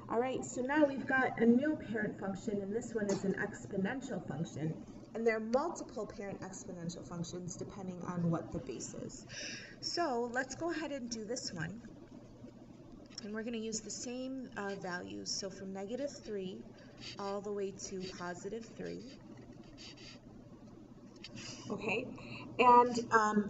All right, so now we've got a new parent function, and this one is an exponential function. And there are multiple parent exponential functions depending on what the base is. So let's go ahead and do this one. And we're going to use the same values. So from -3 all the way to +3. Okay, and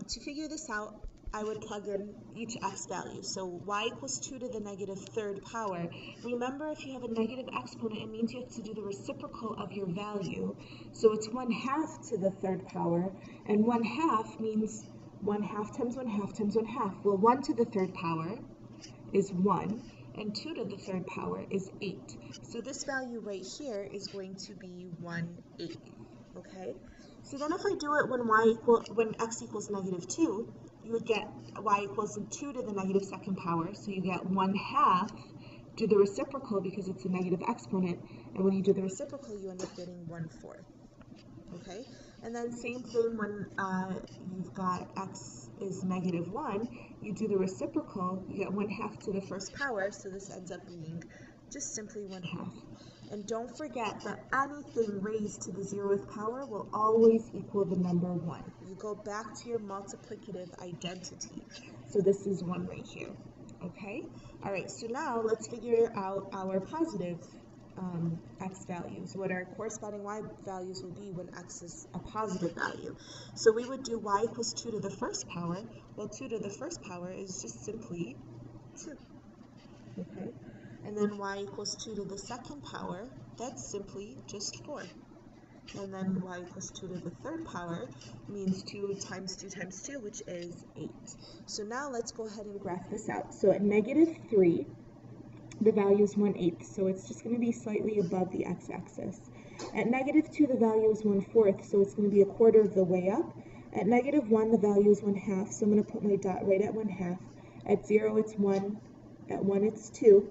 to figure this out, I would plug in each x value. So y equals 2 to the -3rd power. Remember, if you have a negative exponent, it means you have to do the reciprocal of your value. So it's 1/2 to the 3rd power, and 1/2 means 1/2 times 1/2 times 1/2. Well, 1 to the 3rd power is 1, and 2 to the 3rd power is 8. So this value right here is going to be 1/8, okay? So then if I do it when x equals -2, you would get y equals 2 to the -2nd power, so you get 1/2, do the reciprocal because it's a negative exponent, and when you do the reciprocal, you end up getting 1/4, okay? And then same thing when you've got x is -1, you do the reciprocal, you get 1/2 to the 1st power, so this ends up being just simply 1/2. And don't forget that anything raised to the 0th power will always equal the number 1. You go back to your multiplicative identity. So this is 1 right here, okay? All right, so now let's figure out our positive x values, what our corresponding y values will be when x is a positive value. So we would do y equals 2 to the 1st power. Well, 2 to the 1st power is just simply 2, okay? And then y equals 2 to the 2nd power, that's simply just 4. And then y equals 2 to the 3rd power means 2 times 2 times 2, which is 8. So now let's go ahead and graph this out. So at -3, the value is 1/8, so it's just going to be slightly above the x-axis. At -2, the value is 1/4, so it's going to be a quarter of the way up. At -1, the value is 1/2, so I'm going to put my dot right at 1/2. At 0, it's 1. At 1, it's 2.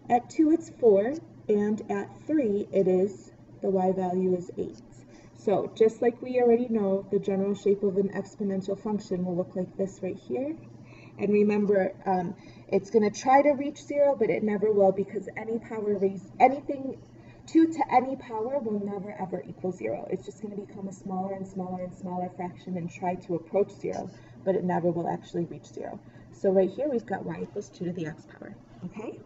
At 2, it's 4, and at 3, the y value is 8. So just like we already know, the general shape of an exponential function will look like this right here. And remember, it's going to try to reach 0, but it never will, because anything 2 to any power will never ever equal 0. It's just going to become a smaller and smaller and smaller fraction and try to approach 0, but it never will actually reach 0. So right here we've got y equals 2 to the x power, okay?